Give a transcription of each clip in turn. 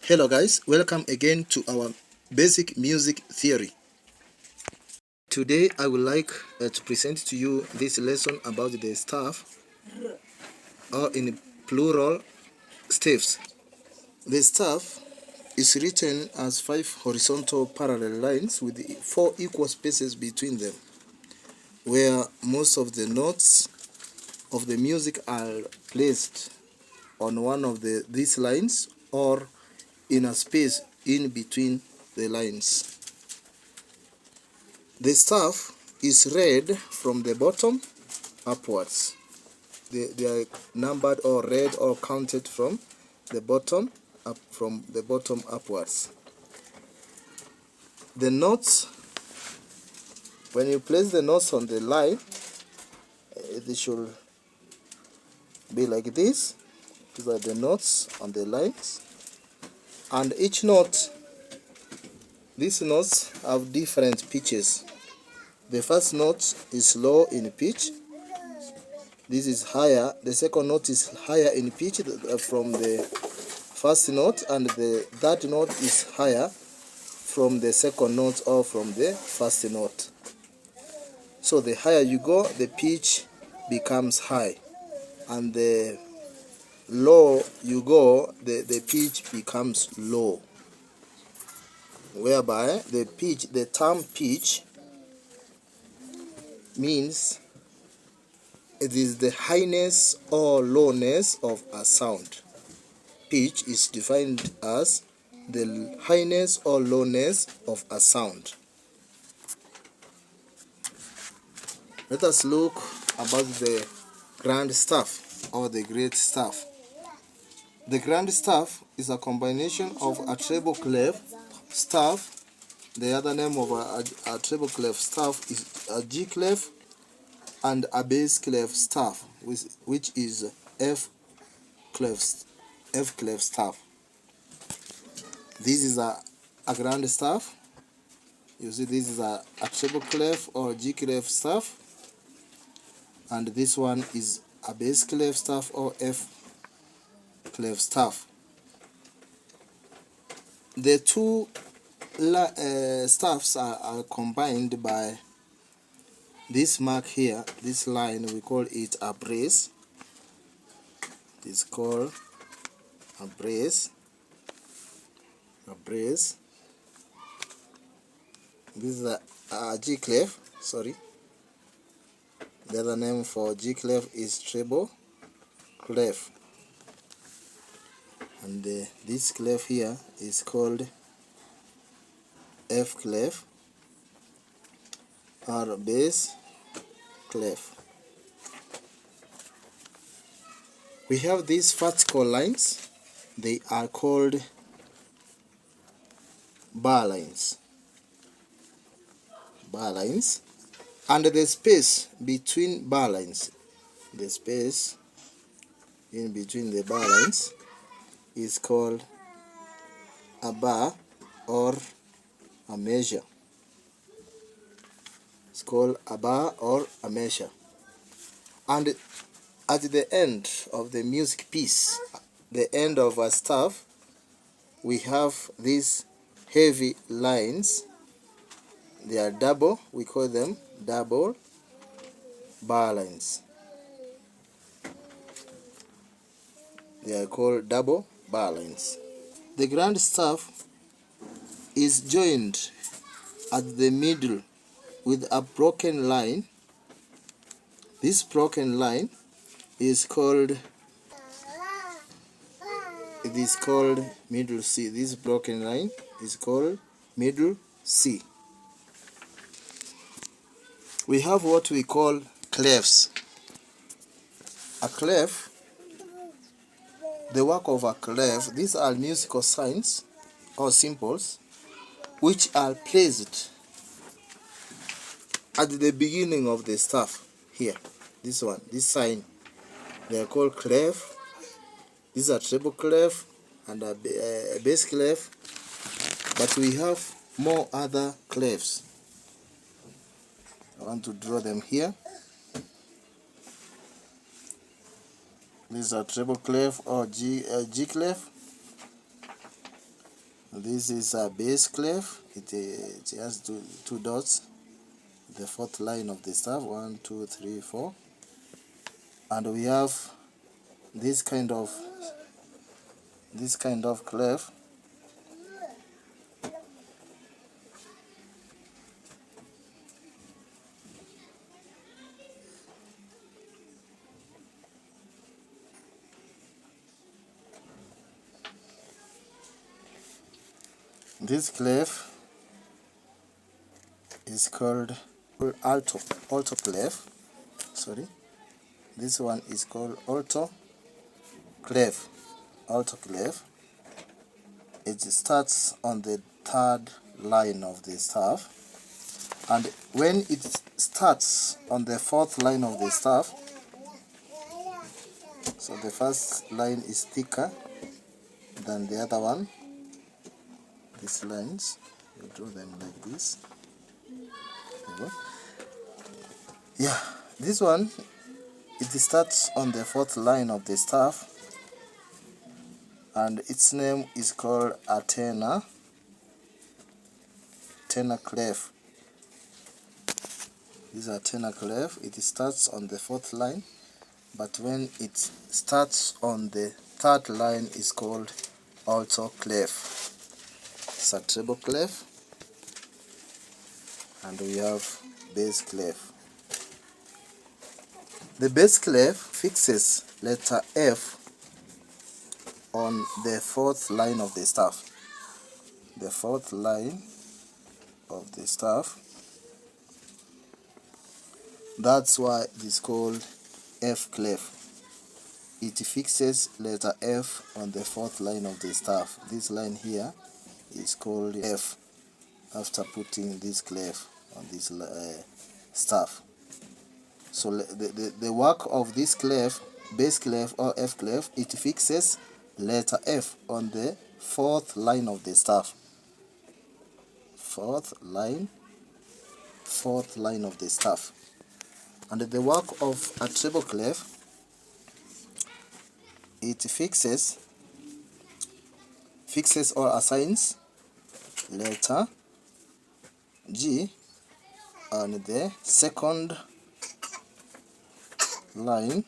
Hello guys, welcome again to our basic music theory. Today I would like to present to you this lesson about the staff, or in plural, staves. The staff is written as 5 horizontal parallel lines with 4 equal spaces between them, where most of the notes of the music are placed on one of these lines or in a space in between the lines. The staff is read from the bottom upwards. They are numbered or read or counted from the bottom upwards. The notes, when you place the notes on the line, they should be like this. These are the notes on the lines, and each note, these notes have different pitches. The first note is low in pitch. This is higher. The second note is higher in pitch from the first note, and the third note is higher from the second note or from the first note. So the higher you go, the pitch becomes high, and the low you go, the pitch becomes low, whereby the term pitch means it is the highness or lowness of a sound. Pitch is defined as the highness or lowness of a sound. Let us look about the grand staff or the great staff. The grand staff is a combination of a treble clef staff. The other name of a treble clef staff is a G clef, and a bass clef staff, which is F clef staff. This is a grand staff. You see, this is a treble clef or G clef staff, and this one is a bass clef staff or F clef staff. The two staffs are combined by this mark here, this line. We call it a brace. It's called a brace. This is a G clef. Sorry. The other name for G clef is treble clef, and this clef here is called F clef or bass clef. We have these vertical lines. They are called bar lines. And the space between bar lines, the space in between the bar lines, is called a bar or a measure. It's called a bar or a measure. And at the end of the music piece, the end of a staff, we have these heavy lines. They are double. We call them double bar lines. They are called double bar lines. The grand staff is joined at the middle with a broken line. This broken line is called middle C. This broken line is called middle C. We have what we call clefs. A clef, the work of a clef, these are musical signs or symbols which are placed at the beginning of the staff. Here, this sign, they are called clef. These are treble clef and a bass clef, but we have more other clefs. I want to draw them here. These are treble clef or G clef, This is a bass clef. It has two dots, the fourth line of the staff, 1 2 3 4, and we have this kind of clef. This clef is called alto clef. Sorry, this one is called alto clef. It starts on the third line of the staff, and when it starts on the fourth line of the staff, so the first line is thicker than the other one. These lines, you draw them like this. There you go. Yeah, this one, it starts on the fourth line of the staff, and its name is called a tenor clef. This is a tenor clef. It starts on the fourth line, but when it starts on the third line, is called alto clef. It's a treble clef, and we have bass clef. The bass clef fixes letter F on the fourth line of the staff. The fourth line of the staff. That's why it is called F clef. It fixes letter F on the fourth line of the staff. This line here is called F after putting this clef on this staff. So the work of this clef, bass clef or F clef, it fixes letter F on the fourth line of the staff. Fourth line of the staff. And the work of a treble clef, it fixes or assigns letter G on the second line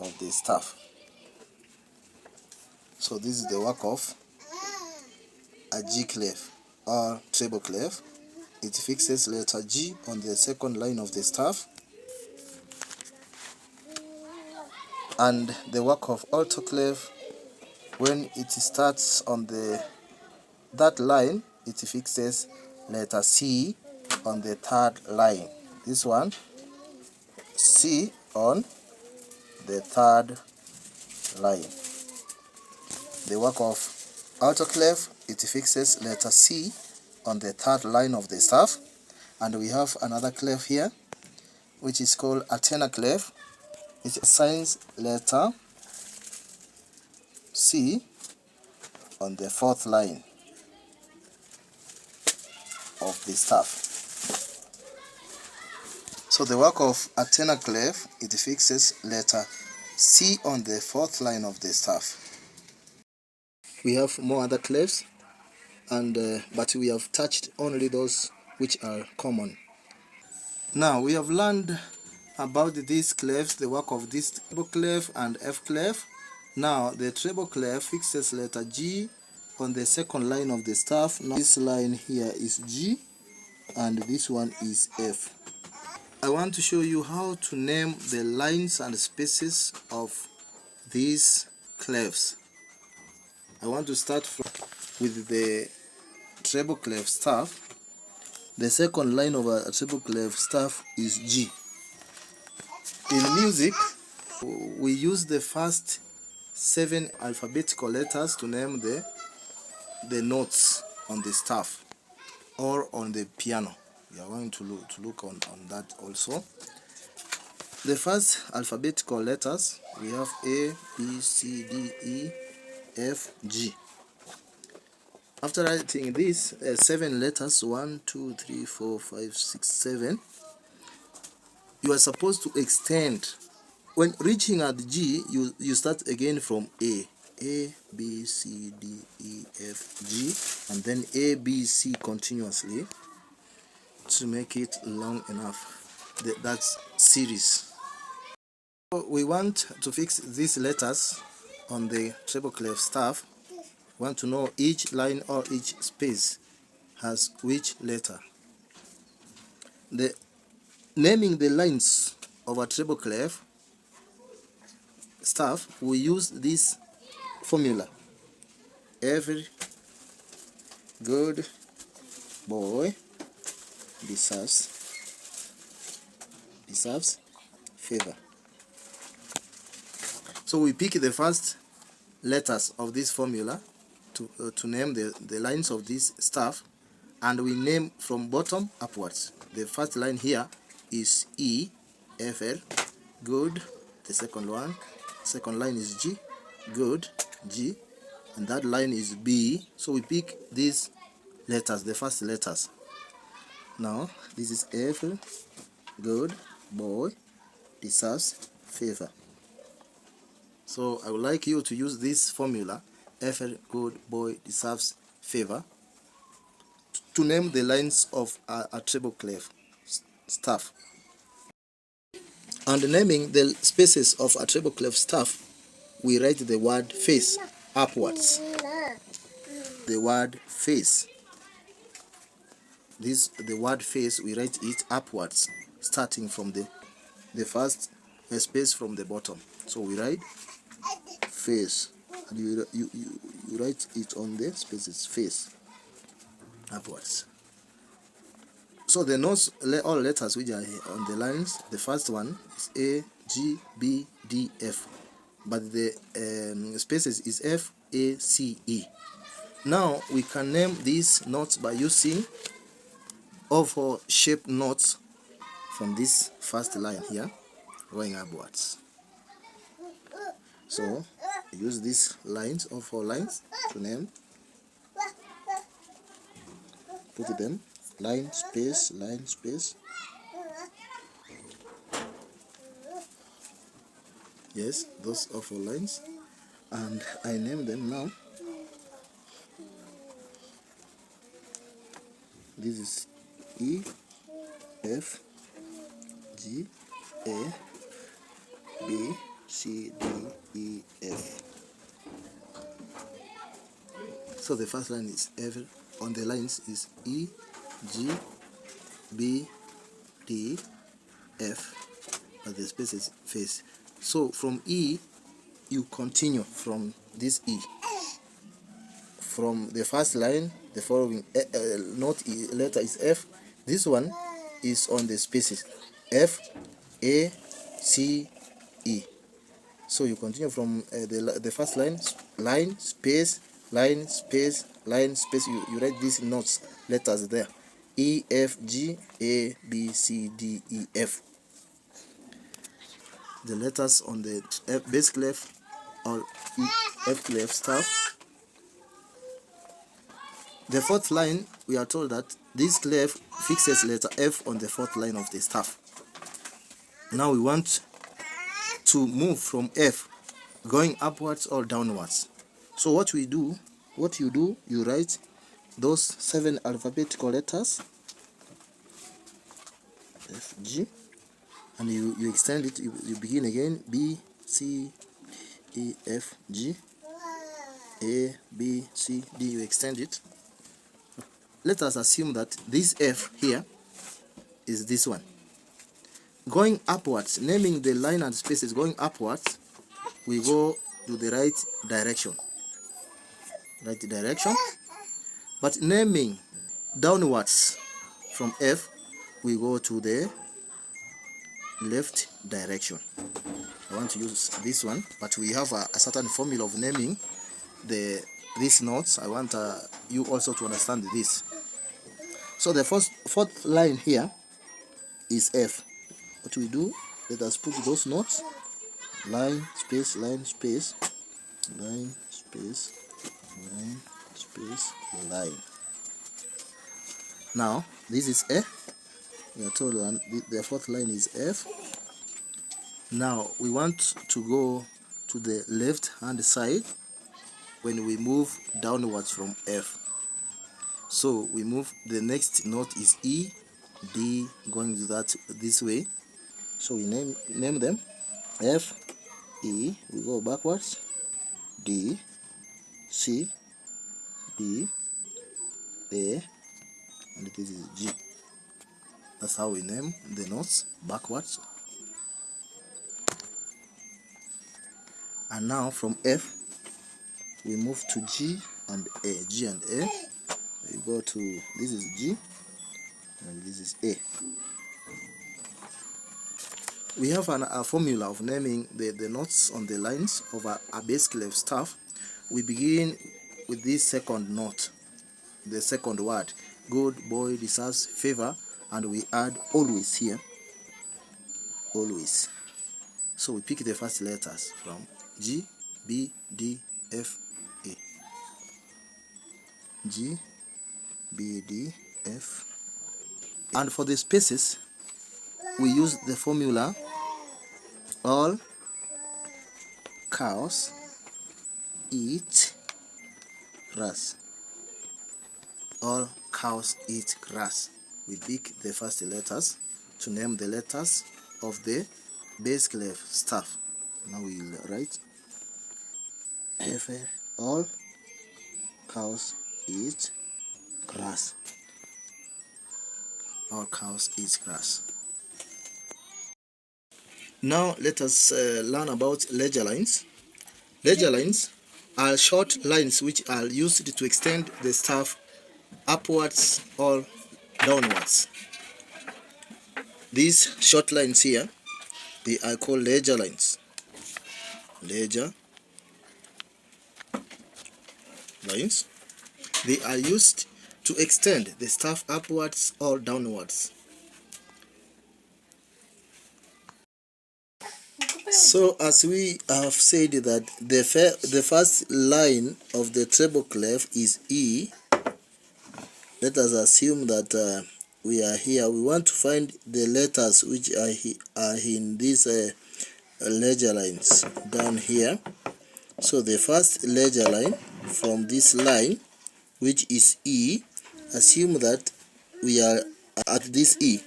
of the staff. So this is the work of a G clef or treble clef. It fixes letter G on the second line of the staff. And the work of alto clef, when it starts on that line, it fixes letter C on the third line. This one, C on the third line. The work of alto clef, it fixes letter C on the third line of the staff. And we have another clef here, which is called a tenor clef. It assigns letter C on the fourth line of the staff. So the work of a tenor clef, it fixes letter C on the fourth line of the staff. We have more other clefs, but we have touched only those which are common. Now we have learned about these clefs, the work of this treble clef and F clef. Now the treble clef fixes letter G on the second line of the staff. Now this line here is G and this one is F. I want to show you how to name the lines and spaces of these clefs. I want to start with the treble clef staff. The second line of a treble clef staff is G. In music, we use the first 7 alphabetical letters to name the notes on the staff or on the piano. We are going to look on that also. The first alphabetical letters, we have A, B, C, D, E, F, G. After writing these 7 letters, 1, 2, 3, 4, 5, 6, 7, you are supposed to extend. When reaching at G, you start again from A. A, B, C, D, E, F, G, and then A, B, C continuously to make it long enough. That's series. So we want to fix these letters on the treble clef staff. We want to know each line or each space has which letter. The naming the lines of a treble clef staff, we use this formula. Every good boy deserves favor. So we pick the first letters of this formula to name the lines of this staff, and we name from bottom upwards. The first line here is E, F, L, good. The second line is G, good, G, and that line is B. So we pick these letters, the first letters. Now this is F, good boy deserves favor. So I would like you to use this formula, F, good boy deserves favor, to name the lines of a treble clef staff. And naming the spaces of a treble clef staff, we write the word face upwards. The word face. The word face, we write it upwards, starting from the first space from the bottom. So we write face, and you write it on the spaces, face upwards. So the notes, all letters which are on the lines, the first one is A, G, B, D, F, but the spaces is F, A, C, E. Now we can name these notes by using oval shaped notes from this first line here going upwards. So use these lines, oval lines, to name. Put them line, space, line, space. Yes, those oval lines, and I name them now. This is E, F, G, A, B, C, D, E, F. So the first line is F, on the lines is E, G, B, D, F, but the space is face. So from E, you continue from this E. From the first line, the following letter is F. This one is on the spaces, F, A, C, E. So you continue from the first line, line, space, line, space, line, space. You write these notes, letters there. E, F, G, A, B, C, D, E, F. The letters on the bass clef or F clef staff. The fourth line, we are told that this clef fixes letter F on the fourth line of the staff. Now we want to move from F going upwards or downwards. So what you do, you write those 7 alphabetical letters, F, G, and you extend it. You begin again, B, C, E, F, G, A, B, C, D. You extend it. Let us assume that this F here is this one. Going upwards, naming the line and spaces going upwards, we go to the right direction. Right direction. But naming downwards from F, we go to the left direction. I want to use this one, but we have a certain formula of naming these notes. I want you also to understand this. So the fourth line here is F. What we do, let us put those notes, line, space, line, space, line, space, line, space, line. Now this is F. We are told the fourth line is F. Now we want to go to the left hand side. when we move downwards from F. So we move, the next note is E, D, going this way. So we name them F, E, we go backwards, D, C, B, A, and this is G. That's how we name the notes backwards. And now from F we move to G and A. G and A. We go to, this is G and this is A. We have a formula of naming the notes on the lines of a bass clef staff. We begin with this second note, the second word, good, boy, deserves, favor, and we add always here, always. So we pick the first letters from G, B, D, F, A. G, B, D, F, A. And for the spaces, we use the formula all cows eat grass. All cows eat grass. We pick the first letters to name the letters of the bass clef staff. Now we'll write F, all cows eat grass. All cows eat grass. Now let us learn about ledger lines. Ledger lines are short lines which are used to extend the staff upwards or downwards. These short lines here, they are called ledger lines. Ledger lines. They are used to extend the staff upwards or downwards. So as we have said that the first line of the treble clef is E, let us assume that we are here. We want to find the letters which are in these ledger lines down here. So the first ledger line from this line, which is E, assume that we are at this E.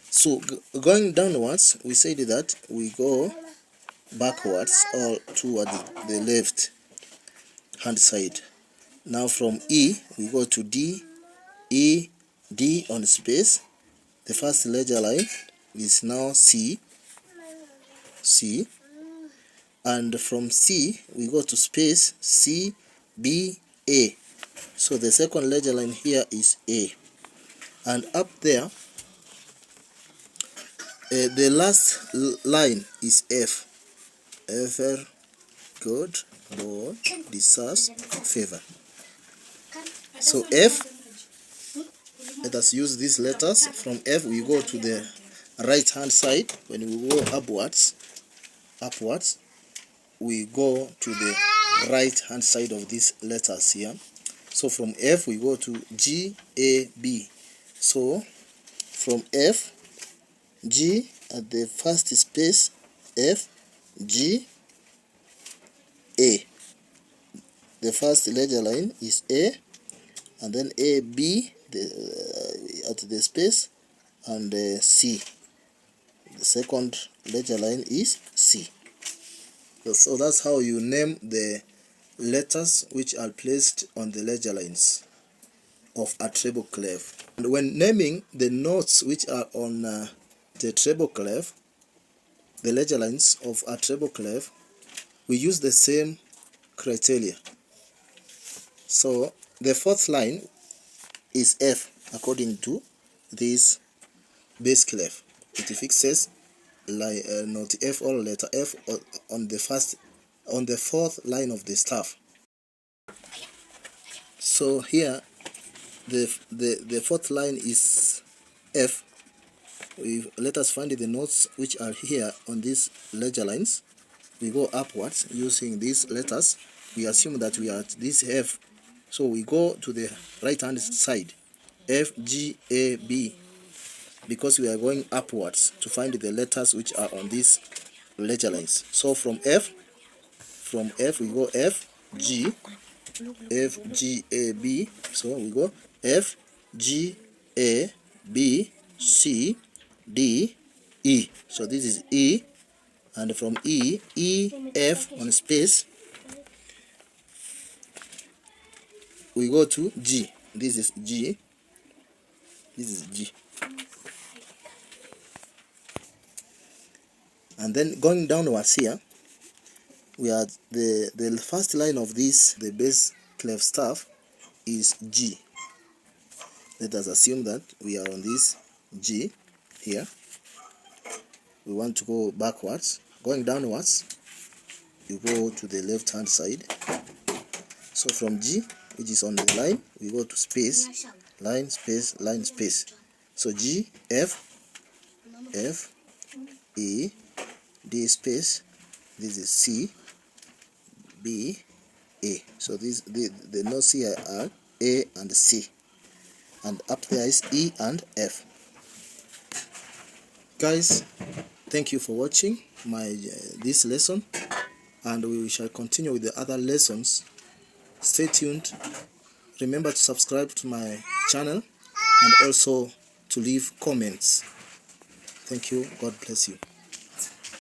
So going downwards, we said that we go backwards or toward the left hand side. Now from E, we go to D, E, D on space. The first ledger line is now C, C. And from C, we go to space, C, B, A. So the second ledger line here is A. And up there, the last line is F. Ever, good, boy, deserves, favor. So F, let us use these letters. From F, we go to the right hand side. When we go upwards, we go to the right hand side of these letters here. So from F, we go to G, A, B. So from F, G at the first space, F, G, A. The first ledger line is A, and then A, B at the space, and C. The second ledger line is C. So that's how you name the letters which are placed on the ledger lines of a treble clef. And when naming the notes which are on the treble clef, the ledger lines of a treble clef, we use the same criteria. So the fourth line is F according to this bass clef. It fixes note F or letter F on the fourth line of the staff. So here the fourth line is F. Let us find the notes which are here on these ledger lines. We go upwards using these letters. We assume that we are at this F. So we go to the right hand side, F, G, A, B, because we are going upwards to find the letters which are on these ledger lines. So from F we go F, G, F, G, A, B. So we go F, G, A, B, C, D, E. So this is E, and from E, E, F on space, we go to G. This is G. This is G. And then going downwards here, we are the first line of this, the bass clef staff, is G. Let us assume that we are on this G here. We want to go backwards. Going downwards, you go to the left hand side. So from G, which is on the line, we go to space, line, space, line, space. So G, F, F, E, D space, this is C, B, A. So the notes here are A and C, and up there is E and F. Guys, thank you for watching this lesson, and we shall continue with the other lessons. Stay tuned. Remember to subscribe to my channel and also to leave comments. Thank you. God bless you.